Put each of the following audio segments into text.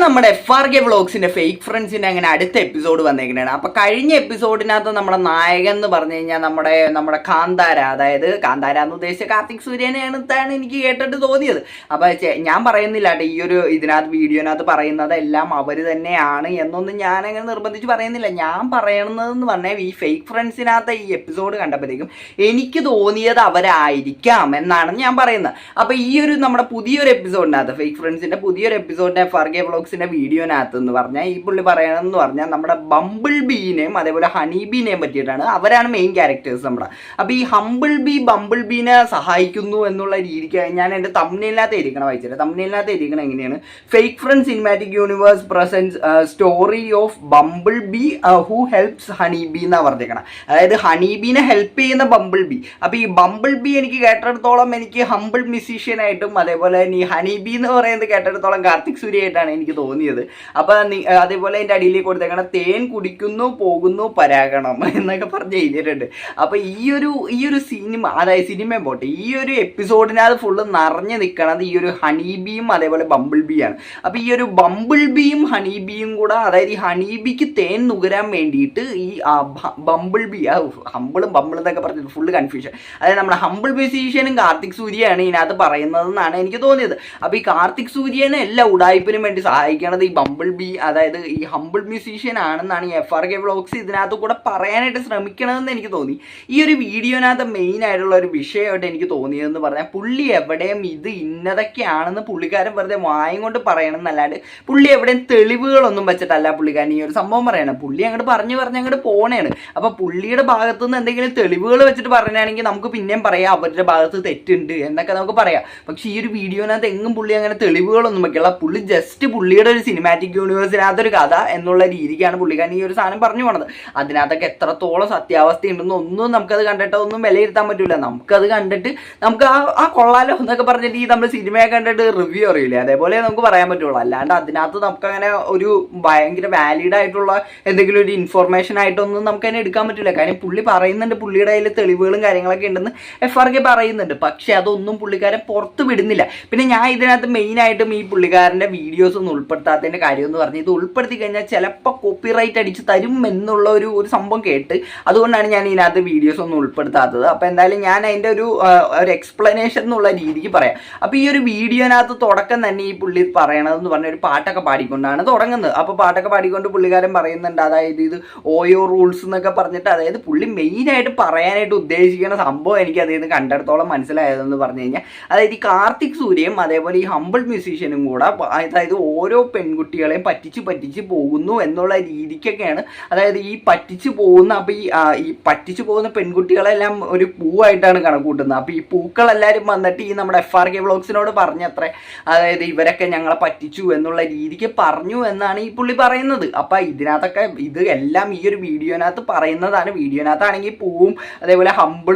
നമ്മുടെ FRK വ്ളോഗ്സിന്റെ fake ഫ്രണ്ട്സിന്റെ അങ്ങനെ അടുത്ത എപ്പിസോഡ് വന്നേക്കുന്നതാണ്. അപ്പൊ കഴിഞ്ഞ എപ്പിസോഡിനകത്ത് നമ്മുടെ നായകൻ എന്ന് പറഞ്ഞു കഴിഞ്ഞാൽ നമ്മുടെ കാന്താര, അതായത് കാന്താര എന്ന് ഉദ്ദേശിച്ച കാർത്തിക് സൂര്യനെയാണ് എനിക്ക് കേട്ടിട്ട് തോന്നിയത്. അപ്പൊ ഞാൻ പറയുന്നില്ല കേട്ടോ, ഈ ഒരു വീഡിയോനകത്ത് പറയുന്നത് എല്ലാം അവര് തന്നെയാണ് എന്നൊന്നും ഞാൻ അങ്ങനെ നിർബന്ധിച്ച് പറയുന്നില്ല. ഞാൻ പറയണതെന്ന് പറഞ്ഞാൽ ഈ ഫേക്ക് ഫ്രണ്ട്സിനകത്ത് ഈ എപ്പിസോഡ് കണ്ടപ്പോഴത്തേക്കും എനിക്ക് തോന്നിയത് അവരായിരിക്കാം എന്നാണ് ഞാൻ പറയുന്നത്. അപ്പൊ ഈ ഒരു നമ്മുടെ പുതിയൊരു എപ്പിസോഡിനകത്ത് ഫേക്ക് ഫ്രണ്ട്സിന്റെ പുതിയൊരു എപ്പിസോഡിനെ FRK വ്ളോഗ്സിന്റെ വീഡിയോനകത്ത് എന്ന് പറഞ്ഞാൽ ഈ പുള്ളി പറയണമെന്ന് പറഞ്ഞാൽ നമ്മുടെ ബംബിൾ ബീനെയും അതേപോലെ ഹണി ബീനെയും പറ്റിയിട്ടാണ്. അവരാണ് മെയിൻ ക്യാരക്ടേഴ്സ് നമ്മുടെ. അപ്പോൾ ഈ ബംബിൾ ബീനെ സഹായിക്കുന്നു എന്നുള്ള രീതിക്ക് ഞാൻ എൻ്റെ തംബ്നെയിലിനകത്ത് ഇരിക്കണം വായിച്ചത്. തംബ്നെയിലിനകത്ത് ഇരിക്കണം എങ്ങനെയാണ്, fake friends cinematic universe presents story of bumble bee who helps honey bee എന്നാണ് പറഞ്ഞേക്കണം. അതായത് ഹണി ബീനെ ഹെൽപ്പ് ചെയ്യുന്ന ബംബിൾ ബി. അപ്പോൾ ഈ ബംബിൾ ബി എനിക്ക് കേട്ടിടത്തോളം എനിക്ക് ഹംബിൾ മ്യൂസീഷ്യനായിട്ടും അതേപോലെ ഈ ഹണി ബി എന്ന് പറയുന്നത് കേട്ടിടത്തോളം കാർത്തിക് സൂര്യ ആയിട്ടാണ് എനിക്ക് തോന്നിയത്. അപ്പൊ അതേപോലെ അതിന്റെ അടിയിലേക്ക് കൊടുത്തേക്കണം തേൻ കുടിക്കുന്നു പോകുന്നു പരാഗണം എന്നൊക്കെ പറഞ്ഞ് എഴുതിയിട്ടുണ്ട്. അപ്പൊ ഈ ഒരു സിനിമ, അതായത് സിനിമയും പോട്ടെ, ഈ ഒരു എപ്പിസോഡിനകത്ത് ഫുള്ള് നിറഞ്ഞു നിൽക്കണത് ഈ ഒരു ഹണി ബിയും അതേപോലെ ബംബിൾ ബിയാണ്. അപ്പൊ ഈ ഒരു ബംബിൾ ബിയും ഹണി ബിയും കൂടെ, അതായത് ഈ ഹണി ബിക്ക് തേൻ നുകരാൻ വേണ്ടിയിട്ട് ഈ ബംബിൾ ബി, ഹമ്പിളും ബംബിളും എന്നൊക്കെ പറഞ്ഞിട്ട് ഫുള്ള് കൺഫ്യൂഷൻ. അതായത് നമ്മുടെ ഹമ്പിൾ മ്യൂസീഷ്യനും കാർത്തിക് സൂര്യയാണ് ഇതിനകത്ത് പറയുന്നതെന്നാണ് എനിക്ക് തോന്നിയത്. അപ്പൊ ഈ കാർത്തിക് സൂര്യനെ എല്ലാ ഉടായ്പിനും വേണ്ടി സഹായിക്കണത് ഈ ബംബിൾ ബി, അതായത് ഈ ഹംബിൾ മ്യൂസീഷ്യൻ ആണെന്നാണ് ഈ FRK വ്ളോഗ്സ് ഇതിനകത്ത് കൂടെ പറയാനായിട്ട് ശ്രമിക്കണമെന്ന് എനിക്ക് തോന്നി. ഈ ഒരു വീഡിയോനകത്ത് മെയിൻ ആയിട്ടുള്ള ഒരു വിഷയമായിട്ട് എനിക്ക് തോന്നിയതെന്ന് പറഞ്ഞാൽ പുള്ളി എവിടെയും ഇത് ഇന്നതൊക്കെയാണെന്ന് പുള്ളിക്കാരൻ വെറുതെ വായും കൊണ്ട് പറയണം എന്നല്ലാണ്ട് പുള്ളി എവിടെയും തെളിവുകളൊന്നും വെച്ചിട്ടല്ല പുള്ളിക്കാരൻ ഈ ഒരു സംഭവം പറയണം. പുള്ളി അങ്ങോട്ട് അങ്ങോട്ട് പോണേണ്. അപ്പൊ പുള്ളിയുടെ ഭാഗത്തു നിന്ന് എന്തെങ്കിലും തെളിവുകൾ വെച്ചിട്ട് പറയുകയാണെങ്കിൽ നമുക്ക് പിന്നെയും പറയാം അവരുടെ ഭാഗത്ത് തെറ്റുണ്ട് എന്നൊക്കെ നമുക്ക് പറയാം. പക്ഷെ ഈ ഒരു വീഡിയോനകത്ത് എങ്ങും പുള്ളി അങ്ങനെ തെളിവുകളൊന്നും വെക്കില്ല. പുള്ളി ജസ്റ്റ് പുള്ളിയുടെ ഒരു സിനിമാറ്റിക് യൂണിവേഴ്സിനകത്തൊരു കഥ എന്നുള്ള രീതിക്കാണ് പുള്ളിക്കാരൻ ഈ ഒരു സാധനം പറഞ്ഞു പോണത്. അതിനകത്തൊക്കെ എത്രത്തോളം സത്യാവസ്ഥ ഉണ്ടെന്ന് ഒന്നും നമുക്കത് കണ്ടിട്ട് ഒന്നും വിലയിരുത്താൻ പറ്റില്ല. നമുക്കത് കണ്ടിട്ട് നമുക്ക് ആ കൊള്ളാലോ എന്നൊക്കെ പറഞ്ഞിട്ട് ഈ നമ്മൾ സിനിമയെ കണ്ടിട്ട് റിവ്യൂ അറിയില്ലേ, അതേപോലെ നമുക്ക് പറയാൻ പറ്റുള്ളൂ. അല്ലാണ്ട് അതിനകത്ത് നമുക്കങ്ങനെ ഒരു ഭയങ്കര വാലിഡ് ആയിട്ടുള്ള എന്തെങ്കിലും ഒരു ഇൻഫോർമേഷൻ ആയിട്ടൊന്നും നമുക്ക് തന്നെ എടുക്കാൻ പറ്റില്ല. കാര്യം പുള്ളി പറയുന്നുണ്ട് പുള്ളിയുടെ കയ്യിൽ തെളിവുകളും കാര്യങ്ങളൊക്കെ ഉണ്ടെന്ന് FRK പറയുന്നുണ്ട്. പക്ഷെ അതൊന്നും പുള്ളിക്കാരൻ പുറത്ത് വിടുന്നില്ല. പിന്നെ ഞാൻ ഇതിനകത്ത് മെയിനായിട്ടും ഈ പുള്ളിക്കാരൻ്റെ വീഡിയോസ് ഒന്നും ഉൾപ്പെടുത്താത്തതിൻ്റെ കാര്യം എന്ന് പറഞ്ഞാൽ ഇത് ഉൾപ്പെടുത്തി കഴിഞ്ഞാൽ ചിലപ്പോൾ കോപ്പിറൈറ്റ് അടിച്ച് തരും എന്നുള്ള ഒരു സംഭവം കേട്ട് അതുകൊണ്ടാണ് ഞാൻ ഇതിനകത്ത് വീഡിയോസ് ഒന്നും ഉൾപ്പെടുത്താത്തത്. അപ്പോൾ എന്തായാലും ഞാൻ അതിൻ്റെ ഒരു എക്സ്പ്ലനേഷൻ എന്നുള്ള രീതിക്ക് പറയാം. അപ്പോൾ ഈ ഒരു വീഡിയോനകത്ത് തുടക്കം തന്നെ ഈ പുള്ളി പറയണതെന്ന് പറഞ്ഞ ഒരു പാട്ടൊക്കെ പാടിക്കൊണ്ടാണ് തുടങ്ങുന്നത്. അപ്പോൾ പാട്ടൊക്കെ പാടിക്കൊണ്ട് പുള്ളിക്കാരൻ പറയുന്നുണ്ട്, അതായത് ഇത് ഓയോ റൂൾസ് എന്നൊക്കെ പറഞ്ഞിട്ട്, അതായത് പുള്ളി മെയിനായിട്ട് പറയാനായിട്ട് ഉദ്ദേശിക്കുന്ന സംഭവം എനിക്ക് അതിൽ നിന്ന് കണ്ടിടത്തോളം മനസ്സിലായതെന്ന് പറഞ്ഞു കഴിഞ്ഞാൽ, അതായത് ഈ കാർത്തിക് സൂര്യയും അതേപോലെ ഈ ഹംബിൾ മ്യൂസീഷ്യനും കൂടെ, അതായത് ഓരോ പെൺകുട്ടികളെയും പറ്റിച്ച് പോകുന്നു എന്നുള്ള രീതിക്കൊക്കെയാണ്. അതായത് ഈ പറ്റിച്ചു പോകുന്ന, അപ്പോൾ ഈ പറ്റിച്ചു പോകുന്ന പെൺകുട്ടികളെല്ലാം ഒരു പൂവായിട്ടാണ് കണക്കൂട്ടുന്നത്. അപ്പോൾ ഈ പൂക്കളെല്ലാവരും വന്നിട്ട് ഈ നമ്മുടെ FRK വ്ളോഗ്സിനോട് പറഞ്ഞത്രേ, അതായത് ഇവരൊക്കെ ഞങ്ങളെ പറ്റിച്ചു എന്നുള്ള രീതിക്ക് പറഞ്ഞു എന്നാണ് ഈ പുള്ളി പറയുന്നത്. അപ്പോൾ ഇതിനകത്തൊക്കെ ഇത് എല്ലാം ഈ ഒരു വീഡിയോനകത്ത് പറയുന്നതാണ്. വീഡിയോനകത്താണെങ്കിൽ പൂവും അതേപോലെ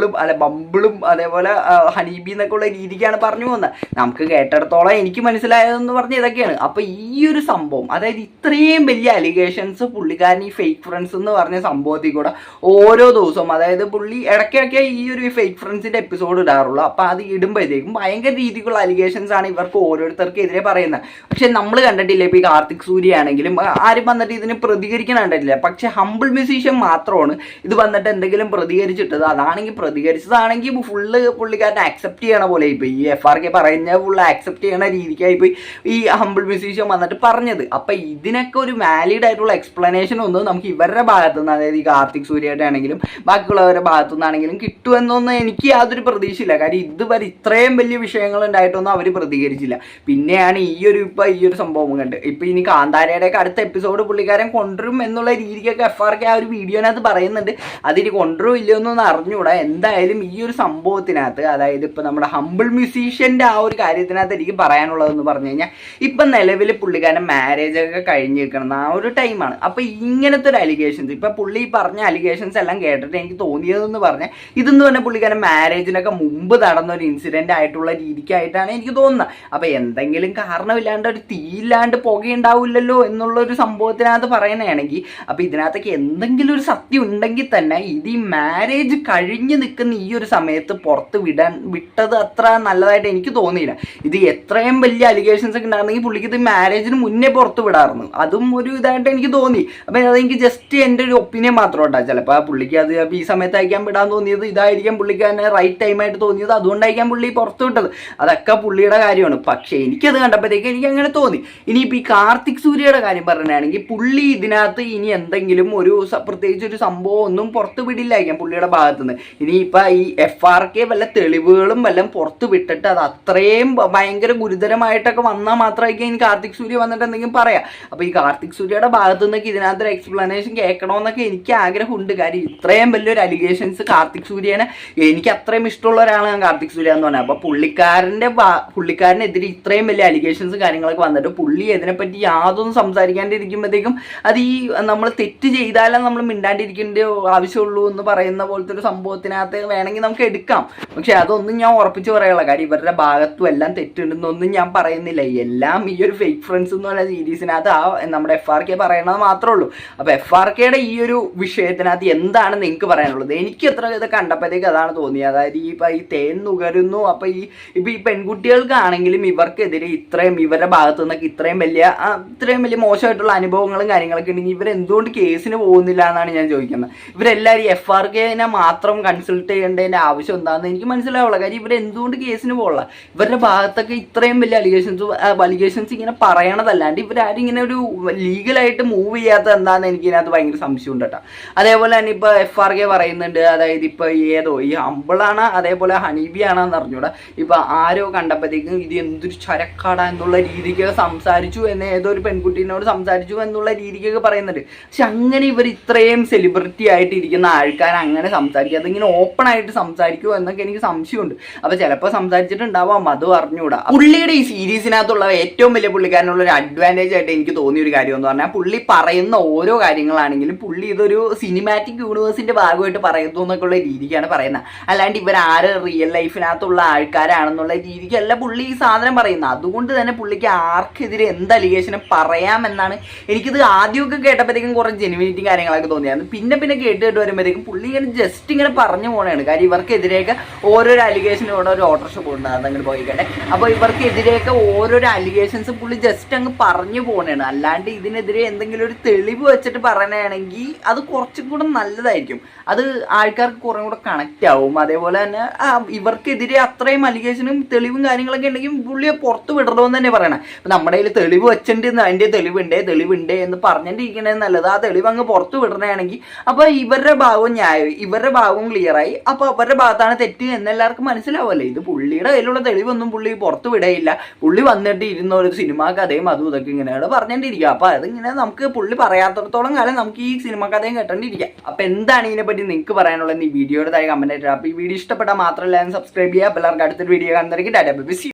ബംബിളും അതേപോലെ ഹണീബി എന്നൊക്കെ ഉള്ള രീതിക്കാണ് പറഞ്ഞു പോകുന്നത്. നമുക്ക് കേട്ടിടത്തോളം എനിക്ക് മനസ്സിലായതെന്ന് പറഞ്ഞാൽ ഇതൊക്കെയാണ്. അപ്പോൾ ഈ ഒരു സംഭവം, അതായത് ഇത്രയും വലിയ അലിഗേഷൻസ് പുള്ളിക്കാരൻ ഈ ഫേക്ക് ഫ്രണ്ട്സ് എന്ന് പറഞ്ഞ സംഭവത്തിൽ കൂടെ ഓരോ ദിവസവും, അതായത് പുള്ളി ഇടയ്ക്കിടയ്ക്ക് ഈ ഒരു ഫേക്ക് ഫ്രണ്ട്സിൻ്റെ എപ്പിസോഡ് ഇടാറുള്ളൂ. അപ്പോൾ അത് ഇടുമ്പോഴത്തേക്കും ഭയങ്കര രീതിക്കുള്ള അലിഗേഷൻസ് ആണ് ഇവർക്ക് ഓരോരുത്തർക്ക് എതിരെ പറയുന്നത്. പക്ഷെ നമ്മൾ കണ്ടിട്ടില്ല, ഇപ്പോൾ ഈ കാർത്തിക് സൂര്യ ആണെങ്കിലും ആരും വന്നിട്ട് ഇതിന് പ്രതികരിക്കാൻ കണ്ടിട്ടില്ല. പക്ഷെ ഹംബിൾ മ്യൂസീഷ്യൻ മാത്രമാണ് ഇത് വന്നിട്ട് എന്തെങ്കിലും പ്രതികരിച്ചിട്ടത്. അതാണെങ്കിൽ പ്രതികരിച്ചതാണെങ്കിൽ ഫുള്ള് പുള്ളിക്കാരനെ ആക്സെപ്റ്റ് ചെയ്യണ പോലെ ഇപ്പോൾ ഈ FRK പറയുന്ന ഫുള്ള് ആക്സെപ്റ്റ് ചെയ്യണ രീതിക്കായി പോയി ഈ ഹംബിൾ മ്യൂസീഷ്യൻ വന്നിട്ട് പറഞ്ഞത്. അപ്പം ഇതിനൊക്കെ ഒരു വാലിഡ് ആയിട്ടുള്ള എക്സ്പ്ലനേഷൻ ഒന്നും നമുക്ക് ഇവരുടെ ഭാഗത്തു നിന്ന്, അതായത് ഈ കാർത്തിക് സൂര്യയുടെ ആണെങ്കിലും ബാക്കിയുള്ളവരുടെ ഭാഗത്തു നിന്നാണെങ്കിലും കിട്ടുമെന്നൊന്നും എനിക്ക് യാതൊരു പ്രതീക്ഷയില്ല. കാര്യം ഇതുവരെ ഇത്രയും വലിയ വിഷയങ്ങൾ ഉണ്ടായിട്ടൊന്നും അവർ പ്രതികരിച്ചില്ല. പിന്നെയാണ് ഈ ഒരു സംഭവം കണ്ട് ഇപ്പം ഇനി കാന്താരയുടെയൊക്കെ അടുത്ത എപ്പിസോഡ് പുള്ളിക്കാരൻ കൊണ്ടുവരും എന്നുള്ള രീതിക്കൊക്കെ FRK ആ ഒരു വീഡിയോനകത്ത് പറയുന്നുണ്ട്. അതിന് കൊണ്ടുവരും ഇല്ലയൊന്നും അറിഞ്ഞുകൂടാ. എന്തായാലും ഈ ഒരു സംഭവത്തിനകത്ത്, അതായത് ഇപ്പം നമ്മുടെ ഹംബിൾ മ്യൂസീഷ്യൻ്റെ ആ ഒരു കാര്യത്തിനകത്ത് എനിക്ക് പറയാനുള്ളതെന്ന് പറഞ്ഞു കഴിഞ്ഞാൽ, ഇപ്പം നിലവിൽ പുള്ളിക്കാരൻ മാരേജ് ഒക്കെ കഴിഞ്ഞ് നിൽക്കണം ആ ഒരു ടൈമാണ്. അപ്പോൾ ഇങ്ങനത്തെ ഒരു അലിഗേഷൻസ്, ഇപ്പം പുള്ളി പറഞ്ഞ അലിഗേഷൻസ് എല്ലാം കേട്ടിട്ട് എനിക്ക് തോന്നിയതെന്ന് പറഞ്ഞാൽ ഇതെന്ന് പറഞ്ഞാൽ പുള്ളിക്കാരൻ മാരേജിനൊക്കെ മുമ്പ് നടന്ന ഒരു ഇൻസിഡൻ്റ് ആയിട്ടുള്ള രീതിക്കായിട്ടാണ് എനിക്ക് തോന്നുന്നത്. അപ്പോൾ എന്തെങ്കിലും കാരണമില്ലാണ്ട് ഒരു തീയില്ലാണ്ട് പുകയുണ്ടാവില്ലല്ലോ എന്നുള്ളൊരു സംഭവത്തിനകത്ത് പറയുന്നതാണെങ്കിൽ, അപ്പോൾ ഇതിനകത്തൊക്കെ എന്തെങ്കിലും ഒരു സത്യം ഉണ്ടെങ്കിൽ തന്നെ ഇത് ഈ മാരേജ് കഴിഞ്ഞ് നിൽക്കുന്ന ഈ ഒരു സമയത്ത് പുറത്ത് വിട്ടത് അത്ര നല്ലതായിട്ട് എനിക്ക് തോന്നിയില്ല. ഇത് എത്രയും വലിയ അലിഗേഷൻസ് ഒക്കെ ഉണ്ടായിരുന്നെങ്കിൽ പുള്ളിക്ക് ഇത് മാരേജ് മാരേജിന് മുന്നേ പുറത്ത് വിടാറുണ്ട്. അതും ഒരു ഇതായിട്ട് എനിക്ക് തോന്നി. അപ്പം അതെനിക്ക് ജസ്റ്റ് എൻ്റെ ഒരു ഒപ്പീനിയൻ മാത്രം ഉണ്ടാകും. ചിലപ്പോൾ പുള്ളിക്ക് അത് ഈ സമയത്ത് അയക്കാൻ വിടാൻ തോന്നിയത് ഇതായിരിക്കാം, പുള്ളിക്ക് തന്നെ റൈറ്റ് ടൈമായിട്ട് തോന്നിയത്, അതുകൊണ്ടായിരിക്കാം പുള്ളി പുറത്ത് വിട്ടത്. അതൊക്കെ പുള്ളിയുടെ കാര്യമാണ്. പക്ഷേ എനിക്കത് കണ്ടപ്പോഴത്തേക്ക് എനിക്ക് അങ്ങനെ തോന്നി. ഇനിയിപ്പോൾ ഈ കാർത്തിക് സൂര്യയുടെ കാര്യം പറയുകയാണെങ്കിൽ പുള്ളി ഇതിനകത്ത് ഇനി എന്തെങ്കിലും ഒരു പ്രത്യേകിച്ച് ഒരു സംഭവം ഒന്നും പുറത്ത് വിടില്ലായിരിക്കാം പുള്ളിയുടെ ഭാഗത്തുനിന്ന്. ഇനിയിപ്പോൾ ഈ FRK വല്ല തെളിവുകളും വല്ലതും പുറത്ത് വിട്ടിട്ട് അത് അത്രയും ഭയങ്കര ഗുരുതരമായിട്ടൊക്കെ വന്നാൽ മാത്രമായിരിക്കും ഇനി കാർത്തിക് സൂര്യ വന്നിട്ട് എന്തെങ്കിലും പറയാം. അപ്പോൾ ഈ കാർത്തിക് സൂര്യയുടെ ഭാഗത്തു നിന്നൊക്കെ ഇതിനകത്തൊരു എക്സ്പ്ലനേഷൻ കേൾക്കണമെന്നൊക്കെ എനിക്ക് ആഗ്രഹമുണ്ട്. കാര്യം ഇത്രയും വലിയൊരു അലിഗേഷൻസ് കാർത്തിക് സൂര്യനെ, എനിക്ക് അത്രയും ഇഷ്ടമുള്ള ഒരാളാണ് കാർത്തിക് സൂര്യ എന്ന് പറഞ്ഞാൽ. അപ്പോൾ പുള്ളിക്കാരനെതിരെ ഇത്രയും വലിയ അലിഗേഷൻസ് കാര്യങ്ങളൊക്കെ വന്നിട്ട് പുള്ളി അതിനെപ്പറ്റി യാതൊന്നും സംസാരിക്കാണ്ടിരിക്കുമ്പോഴത്തേക്കും അത് ഈ നമ്മൾ തെറ്റ് ചെയ്താലും നമ്മൾ മിണ്ടാണ്ടിരിക്കേണ്ട ആവശ്യമുള്ളൂ എന്ന് പറയുന്ന പോലത്തെ ഒരു സംഭവത്തിനകത്ത് വേണമെങ്കിൽ നമുക്ക് എടുക്കാം. പക്ഷെ അതൊന്നും ഞാൻ ഉറപ്പിച്ച് പറയാനുള്ള കാര്യം ഇവരുടെ ഭാഗത്തും എല്ലാം തെറ്റുണ്ടെന്നൊന്നും ഞാൻ പറയുന്നില്ല. എല്ലാം ഈ ഒരു ഫേക്ക് ഫ്രണ്ട്സ് എന്ന് പറഞ്ഞ സീരീസിനകത്ത് നമ്മുടെ FRK പറയണത് മാത്രമേ ഉള്ളൂ. അപ്പോൾ FRKയുടെ ഈ ഒരു വിഷയത്തിനകത്ത് എന്താണ് നിങ്ങൾക്ക് പറയാനുള്ളത്? എനിക്ക് എത്ര ഇത് കണ്ടപ്പോഴത്തേക്ക് അതാണ് തോന്നിയത്. അതായത് ഈ തേൻ നുകരുന്നു. അപ്പോൾ ഈ പെൺകുട്ടികൾക്കാണെങ്കിലും ഇവർക്കെതിരെ ഇവരുടെ ഭാഗത്തു നിന്നൊക്കെ ഇത്രയും വലിയ മോശമായിട്ടുള്ള അനുഭവങ്ങളും കാര്യങ്ങളൊക്കെ ഉണ്ടെങ്കിൽ ഇവരെന്തുകൊണ്ട് കേസിന് പോകുന്നില്ല എന്നാണ് ഞാൻ ചോദിക്കുന്നത്. ഇവരെല്ലാവരും FRKനെ മാത്രം കൺസൾട്ട് ചെയ്യേണ്ടതിൻ്റെ ആവശ്യം എന്താണെന്ന് എനിക്ക് മനസ്സിലാവുള്ള. കാര്യം ഇവരെന്തുകൊണ്ട് കേസിന് പോകില്ല? ഇവരുടെ ഭാഗത്തൊക്കെ ഇത്രയും വലിയ അലിഗേഷൻസ് ഇങ്ങനെ പറയണതല്ലാണ്ട് ഇവരാരും ഇങ്ങനെ ഒരു ലീഗലായിട്ട് മൂവ് ചെയ്യാത്തത് എന്താണെന്ന് എനിക്ക് ഇതിനകത്ത് ഭയങ്കര സംശയം ഉണ്ട് കേട്ടോ. അതേപോലെ തന്നെ ഇപ്പോൾ FRK പറയുന്നുണ്ട്, അതായത് ഇപ്പോൾ ഈ അമ്പിളാണ് അതേപോലെ ഹണീബിയാണെന്ന് അറിഞ്ഞൂടാ. ഇപ്പോൾ ആരോ കണ്ടപ്പോഴത്തേക്കും ഇത് എന്തൊരു ചരക്കാടാ എന്നുള്ള രീതിക്കൊക്കെ സംസാരിച്ചു എന്ന് ഏതോ ഒരു പെൺകുട്ടീനോട് സംസാരിച്ചു എന്നുള്ള രീതിക്കൊക്കെ പറയുന്നുണ്ട്. പക്ഷെ അങ്ങനെ ഇവർ ഇത്രയും സെലിബ്രിറ്റി ആയിട്ട് ഇരിക്കുന്ന ആൾക്കാർ അങ്ങനെ സംസാരിക്കുക, അതിങ്ങനെ ഓപ്പൺ ആയിട്ട് സംസാരിക്കുമോ എന്നൊക്കെ എനിക്ക് സംശയമുണ്ട്. അപ്പോൾ ചിലപ്പോൾ സംസാരിച്ചിട്ടുണ്ടാവാം, അത് അറിഞ്ഞൂടാ. പുള്ളിയുടെ ഈ സീരീസിനകത്തുള്ള ഏറ്റവും വലിയ പുള്ളിക്കാരനുള്ള ഒരു അഡ്വാൻറ്റേജ് ആയിട്ട് എനിക്ക് തോന്നിയൊരു കാര്യം എന്ന് പറഞ്ഞാൽ പുള്ളി പറയുന്ന ഓരോ കാര്യങ്ങളാണെങ്കിലും പുള്ളി ഇതൊരു സിനിമാറ്റിക് യൂണിവേഴ്സിന്റെ ഭാഗമായിട്ട് പറയുന്നു എന്നൊക്കെയുള്ള രീതിക്കാണ് പറയുന്നത്. അല്ലാണ്ട് ഇവരാര് റിയൽ ലൈഫിനകത്തുള്ള ആൾക്കാരാണെന്നുള്ള രീതിക്കല്ല പുള്ളി ഈ സാധനം പറയുന്നത്. അതുകൊണ്ട് തന്നെ പുള്ളിക്ക് ആർക്കെതിരെ എന്ത് അലിഗേഷനും പറയാമെന്നാണ് എനിക്കിത് ആദ്യമൊക്കെ കേട്ടപ്പോഴത്തേക്കും കുറച്ച് ജെനുവിനിറ്റി കാര്യങ്ങളൊക്കെ തോന്നിയായിരുന്നു. പിന്നെ കേട്ട് വരുമ്പോഴത്തേക്കും പുള്ളി ഇങ്ങനെ ജസ്റ്റ് ഇങ്ങനെ പറഞ്ഞു പോകണതാണ്. കാര്യം ഇവർക്കെതിരെയൊക്കെ ഓരോരോ അലിഗേഷനും ഇവിടെ ഒരു ഓട്ടോറിക്ഷ പോകുന്നുണ്ട്, അതങ്ങനെ പോയിക്കട്ടെ. അപ്പോൾ ഇവർക്കെതിരെയൊക്കെ ഓരോരോ അലിഗേഷൻസ് പുള്ളി ജസ്റ്റ് അങ്ങ് പറഞ്ഞു പോകണതാണ്. അല്ലാണ്ട് ഇതിനെതിരെ എന്തെങ്കിലും ഒരു തെളിവ് വെച്ചിട്ട് പറയണമെങ്കിൽ അത് കുറച്ചും കൂടെ നല്ലതായിരിക്കും. അത് ആൾക്കാർക്ക് കുറേ കൂടെ കണക്റ്റ് ആവും. അതേപോലെ തന്നെ ഇവർക്കെതിരെ അത്രയും അലിഗേഷനും തെളിവും കാര്യങ്ങളൊക്കെ ഉണ്ടെങ്കിൽ പുള്ളിയെ പുറത്ത് വിടണമെന്ന് തന്നെ പറയണം. അപ്പം നമ്മുടെ കയ്യിൽ തെളിവ് വെച്ചിട്ടുണ്ട്, അതിൻ്റെ തെളിവുണ്ട് എന്ന് പറഞ്ഞിട്ടിരിക്കണത് നല്ലത്. ആ തെളിവ് അങ്ങ് പുറത്ത് വിടണമെങ്കിൽ അപ്പോൾ ഇവരുടെ ഭാഗവും ന്യായം, ഇവരുടെ ഭാഗവും ക്ലിയറായി. അപ്പോൾ അവരുടെ ഭാഗത്താണ് തെറ്റ് എന്നെല്ലാവർക്കും മനസ്സിലാവുമല്ലേ. ഇത് പുള്ളിയുടെ കയ്യിലുള്ള തെളിവൊന്നും പുള്ളി പുറത്ത് വിടയില്ല. പുള്ളി വന്നിട്ട് ഇരുന്ന ഒരു സിനിമ കഥയും അതും ഇതൊക്കെ ഇങ്ങനെയാണ് പറഞ്ഞിട്ടിരിക്കുക. അപ്പോൾ അതിങ്ങനെ നമുക്ക് പുള്ളി പറയാത്തടത്തോളം കാലം നമുക്ക് ഈ സിനിമ കഥയും കേട്ടോണ്ടിരിക്കാം. അപ്പോൾ എന്താണ് ഇതിനെപ്പറ്റി നിങ്ങൾക്ക് പറയാനുള്ളത് ഈ വീഡിയോയുടെ താഴെ കമന്റ് ആയിട്ട്. അപ്പോൾ ഈ വീഡിയോ ഇഷ്ടപ്പെട്ടാൽ മാത്രമല്ല സബ്സ്ക്രൈബ് ചെയ്യുക. അപ്പോൾ എല്ലാവർക്കും അടുത്തൊരു വീഡിയോ കാണുന്നതായിരിക്കും. Tata bye by.